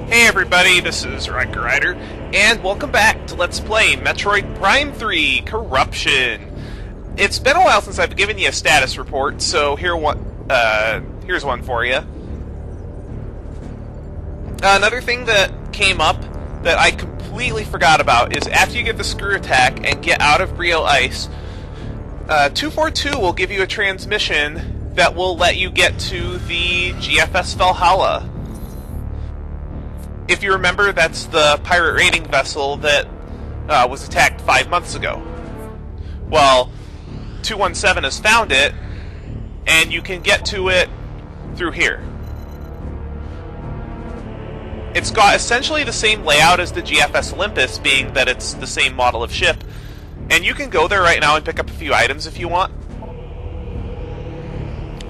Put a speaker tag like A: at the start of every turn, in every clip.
A: Hey everybody, this is Riker Rider, and welcome back to Let's Play Metroid Prime 3 Corruption. It's been a while since I've given you a status report, so here's one for you. Another thing that came up that I completely forgot about is after you get the screw attack and get out of Brio Ice, 242 will give you a transmission that will let you get to the GFS Valhalla. If you remember, that's the pirate raiding vessel that was attacked 5 months ago. Well, 217 has found it, and you can get to it through here. It's got essentially the same layout as the GFS Olympus, being that it's the same model of ship, and you can go there right now and pick up a few items if you want.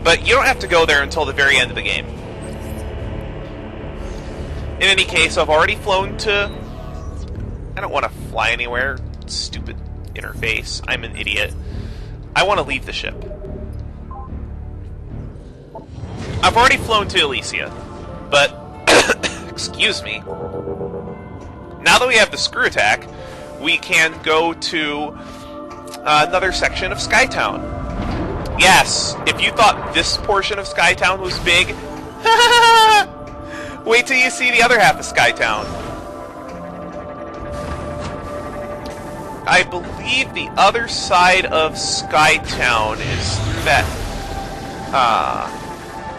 A: But you don't have to go there until the very end of the game. In any case, I've already flown to... I don't want to fly anywhere. Stupid interface. I'm an idiot. I want to leave the ship. I've already flown to Elysia, but... excuse me. Now that we have the screw attack, we can go to another section of Skytown. Yes, if you thought this portion of Skytown was big... wait till you see the other half of Skytown. I believe the other side of Skytown is through that...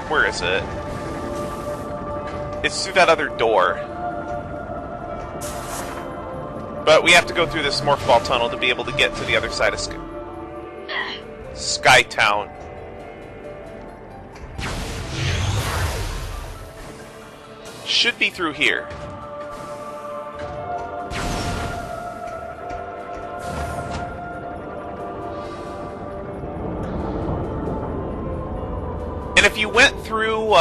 A: where is it? It's through that other door. But we have to go through this Morph Ball tunnel to be able to get to the other side of Skytown. Should be through here. And if you went through,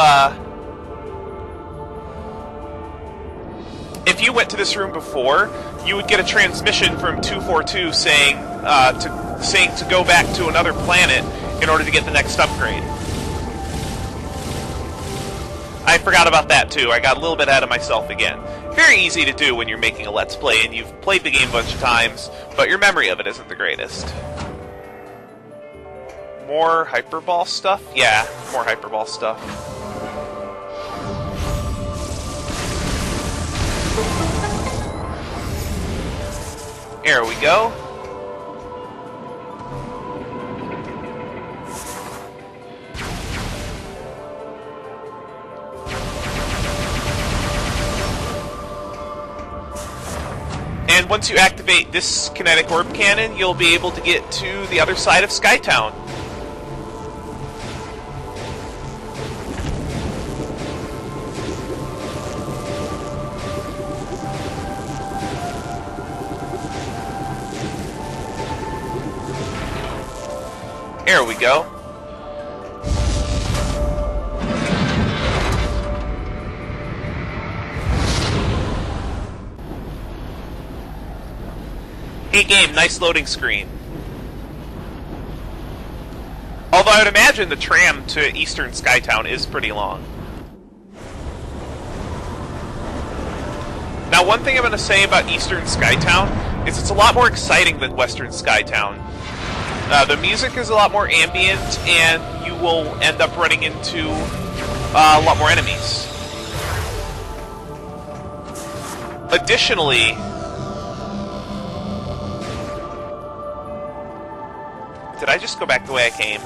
A: if you went to this room before, you would get a transmission from 242 saying to go back to another planet in order to get the next upgrade. I forgot about that too. I got a little bit ahead of myself again. Very easy to do when you're making a Let's Play and you've played the game a bunch of times, but your memory of it isn't the greatest. More Hyperball stuff? Yeah, more Hyperball stuff. There we go. And once you activate this kinetic orb cannon, you'll be able to get to the other side of Skytown. There we go. Hey game, nice loading screen. Although I would imagine the tram to Eastern Skytown is pretty long. Now one thing I'm going to say about Eastern Skytown is it's a lot more exciting than Western Skytown. The music is a lot more ambient, and you will end up running into a lot more enemies. Additionally... did I just go back the way I came?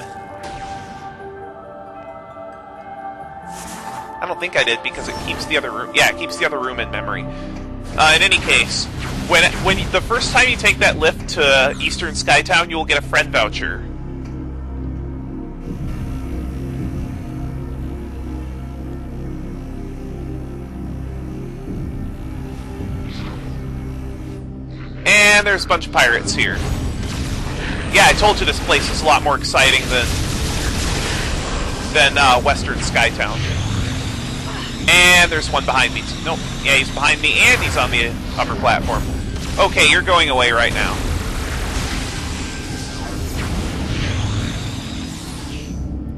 A: I don't think I did, because it keeps the other room... yeah, it keeps the other room in memory. In any case, when the first time you take that lift to Eastern Skytown, you will get a friend voucher. And there's a bunch of pirates here. Yeah, I told you this place is a lot more exciting than Western Skytown. And there's one behind me. Nope. Yeah, he's behind me, and he's on the upper platform. Okay, you're going away right now.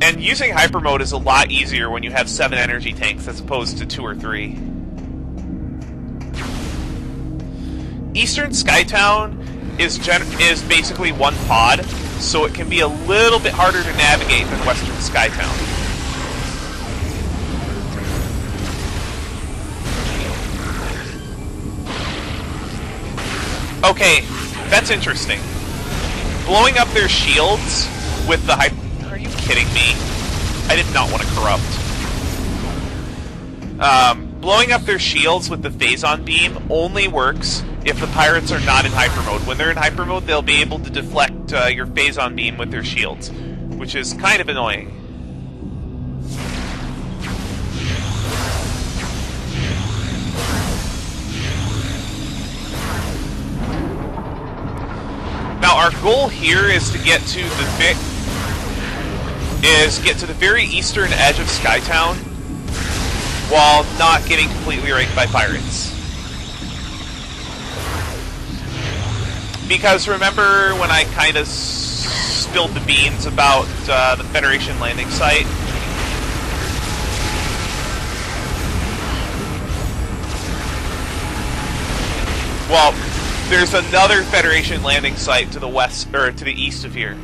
A: And using Hypermode is a lot easier when you have 7 energy tanks as opposed to 2 or 3. Eastern Skytown is basically one pod, so it can be a little bit harder to navigate than Western Skytown. Okay, that's interesting. Blowing up their shields with the Are you kidding me? I did not want to corrupt. Blowing up their shields with the Phazon Beam only works if the pirates are not in Hypermode. When they're in Hypermode, they'll be able to deflect your Phazon Beam with their shields, which is kind of annoying. Now, our goal here is to get to the very eastern edge of Skytown while not getting completely raped by pirates. Because remember when I kind of spilled the beans about the Federation landing site? Well, there's another Federation landing site to the west, or to the east of here.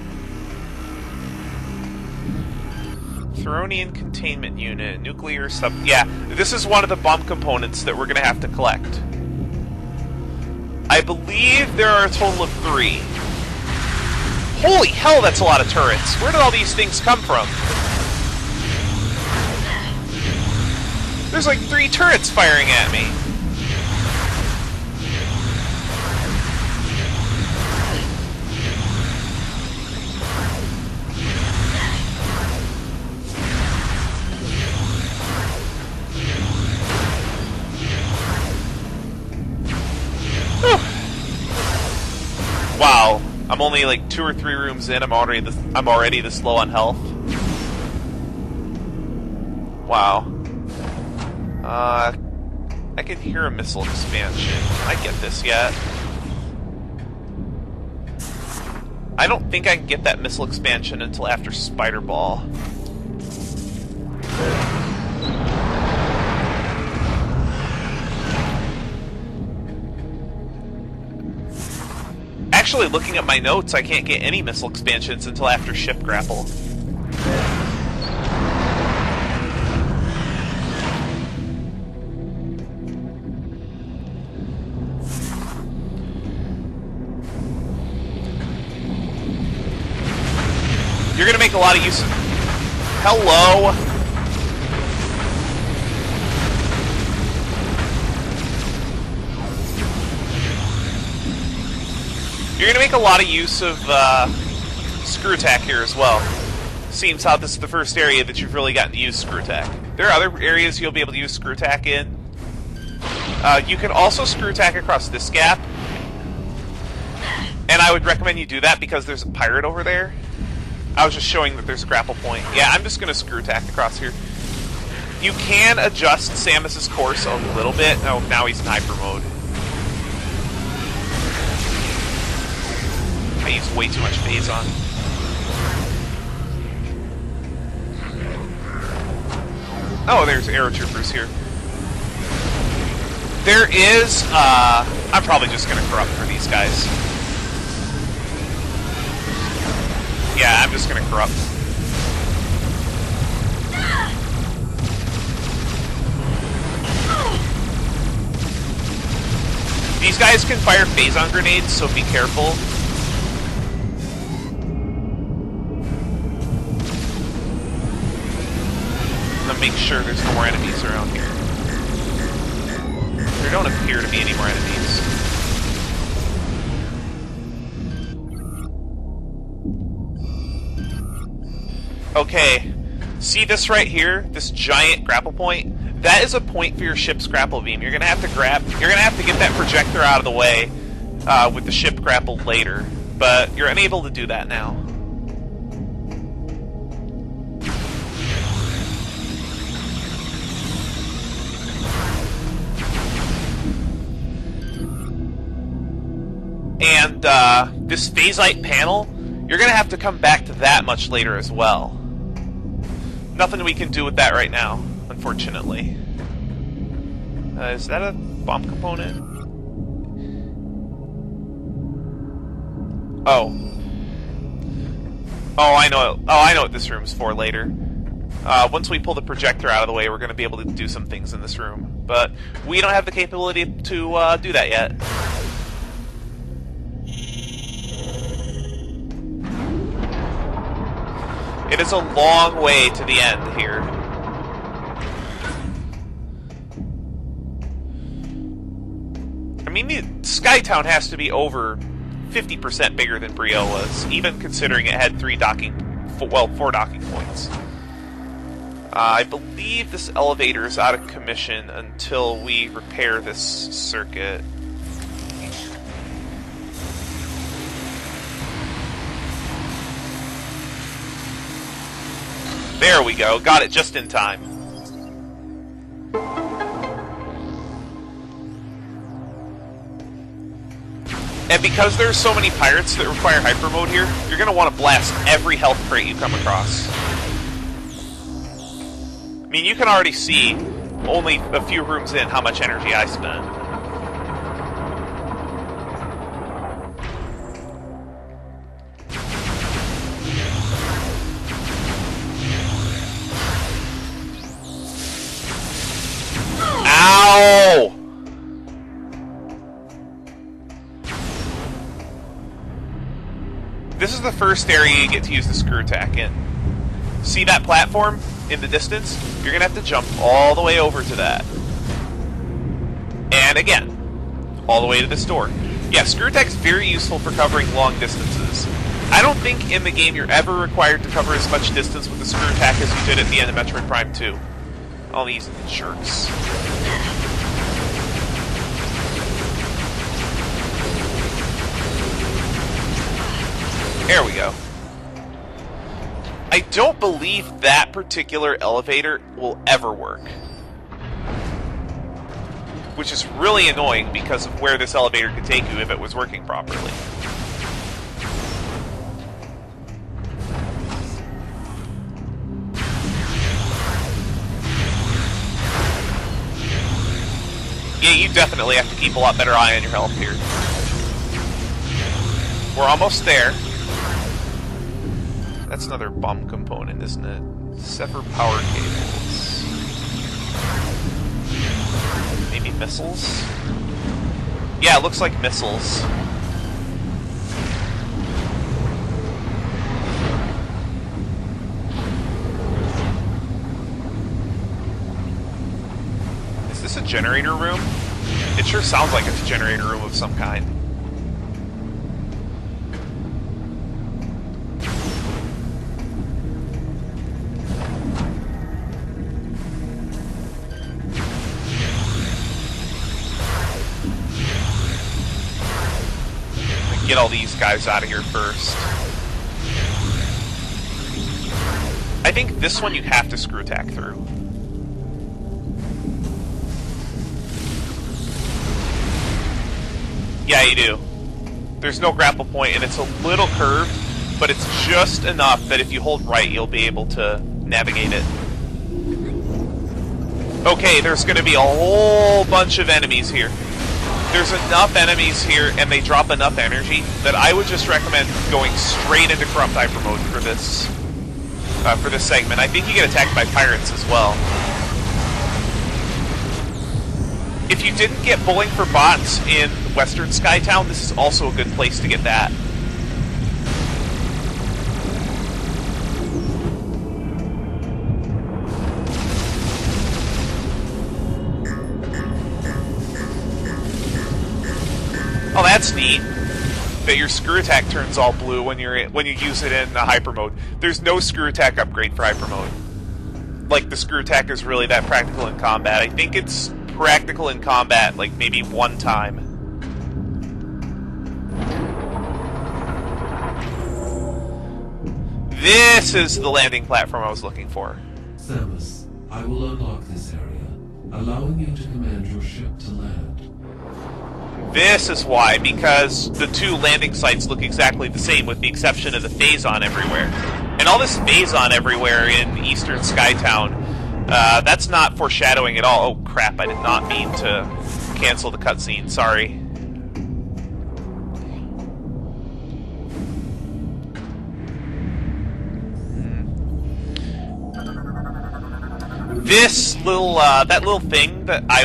A: Theronian containment unit, nuclear sub... Yeah, this is one of the bomb components that we're going to have to collect. I believe there are a total of 3. Holy hell, that's a lot of turrets. Where did all these things come from? There's like 3 turrets firing at me. Wow, I'm only like 2 or 3 rooms in. I'm already this low on health. Wow. I can hear a missile expansion. Can I get this yet? I don't think I can get that missile expansion until after Spider Ball. Actually, looking at my notes, I can't get any missile expansions until after Ship Grapple. You're gonna make a lot of use of... Hello? You're going to make a lot of use of Screw Attack here as well. Seems how this is the first area that you've really gotten to use Screw Attack. There are other areas you'll be able to use Screw Attack in. You can also Screw Attack across this gap. And I would recommend you do that because there's a pirate over there. I was just showing that there's a grapple point. Yeah, I'm just going to Screw Attack across here. You can adjust Samus's course a little bit. Oh, now he's in Hyper Mode. I used way too much Phazon. Oh, there's Aero Troopers here. There is, I'm probably just gonna corrupt for these guys. Yeah, I'm just gonna corrupt. These guys can fire Phazon grenades, so be careful. Make sure there's no more enemies around here. There don't appear to be any more enemies. Okay, see this right here? This giant grapple point? That is a point for your ship's grapple beam. You're gonna have to get that projector out of the way with the ship grapple later, but you're unable to do that now. And this phasite panel, you're going to have to come back to that much later as well. Nothing we can do with that right now, unfortunately. Is that a bomb component? Oh. Oh, I know. Oh, I know what this room's for later. Once we pull the projector out of the way, we're going to be able to do some things in this room. But we don't have the capability to do that yet. It is a long way to the end here. I mean, Skytown has to be over 50% bigger than Brio was, even considering it had 4 docking points. I believe this elevator is out of commission until we repair this circuit. There we go, got it just in time. And because there's so many pirates that require Hypermode here, you're going to want to blast every health crate you come across. I mean, you can already see, only a few rooms in, how much energy I spent. Ow! This is the first area you get to use the screw attack in. See that platform in the distance? You're going to have to jump all the way over to that. And again, all the way to this door. Yeah, screw attack is very useful for covering long distances. I don't think in the game you're ever required to cover as much distance with the screw attack as you did at the end of Metroid Prime 2. All these jerks. There we go. I don't believe that particular elevator will ever work. Which is really annoying because of where this elevator could take you if it was working properly. Yeah, you definitely have to keep a lot better eye on your health here. We're almost there. That's another bomb component, isn't it? Sever power cables. Maybe missiles? Yeah, it looks like missiles. Is this a generator room? It sure sounds like it's a generator room of some kind. Get all these guys out of here first. I think this one you have to screw attack through. Yeah, you do. There's no grapple point, and it's a little curved, but it's just enough that if you hold right, you'll be able to navigate it. Okay, there's going to be a whole bunch of enemies here. There's enough enemies here, and they drop enough energy, that I would just recommend going straight into Corrupt Hypermode for this segment. I think you get attacked by pirates as well. If you didn't get Bowling for Bots in Western Skytown, this is also a good place to get that. Oh, that's neat. That your screw attack turns all blue when you use it in hyper mode. There's no screw attack upgrade for hyper mode. Like the screw attack is really that practical in combat. I think it's practical in combat, like maybe one time. This is the landing platform I was looking for.
B: Samus, I will unlock this area, allowing you to command your ship to land.
A: This is why, because the two landing sites look exactly the same with the exception of the phase-on everywhere. And all this phase-on everywhere in Eastern Skytown, that's not foreshadowing at all. Oh crap, I did not mean to cancel the cutscene, sorry. this little that little thing that I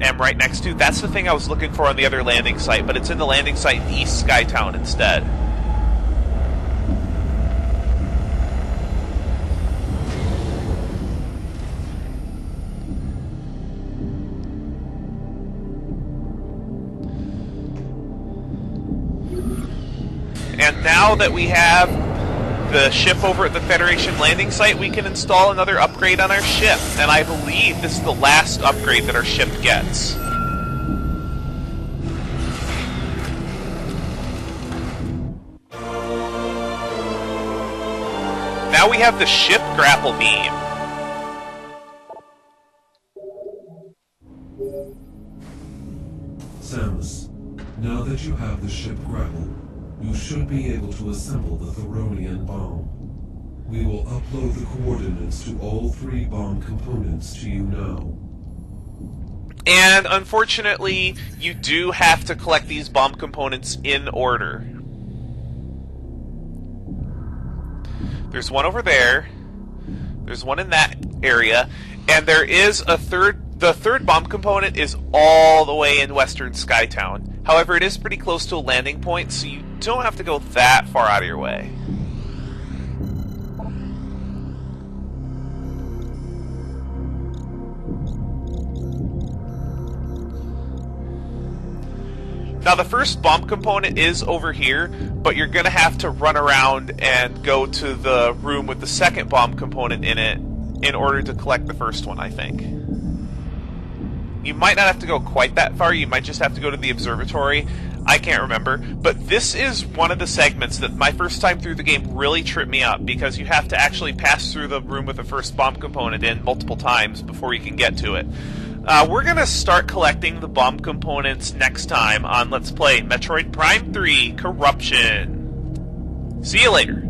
A: am right next to, that's the thing I was looking for on the other landing site, but it's in the landing site in East Skytown instead. And now that we have the ship over at the Federation landing site, we can install another upgrade on our ship. And I believe this is the last upgrade that our ship gets. Now we have the ship grapple beam.
B: Samus, now that you have the ship grapple, you should be able to assemble the Theronian bomb. We will upload the coordinates to all 3 bomb components to you now.
A: And unfortunately, you do have to collect these bomb components in order. There's one over there, there's one in that area, and there is a the third bomb component is all the way in Western Skytown. However, it is pretty close to a landing point, so you don't have to go that far out of your way. Now, the first bomb component is over here, but you're going to have to run around and go to the room with the second bomb component in it in order to collect the first one, I think. You might not have to go quite that far, you might just have to go to the observatory. I can't remember, but this is one of the segments that my first time through the game really tripped me up, because you have to actually pass through the room with the first bomb component in multiple times before you can get to it. We're going to start collecting the bomb components next time on Let's Play Metroid Prime 3 Corruption. See you later.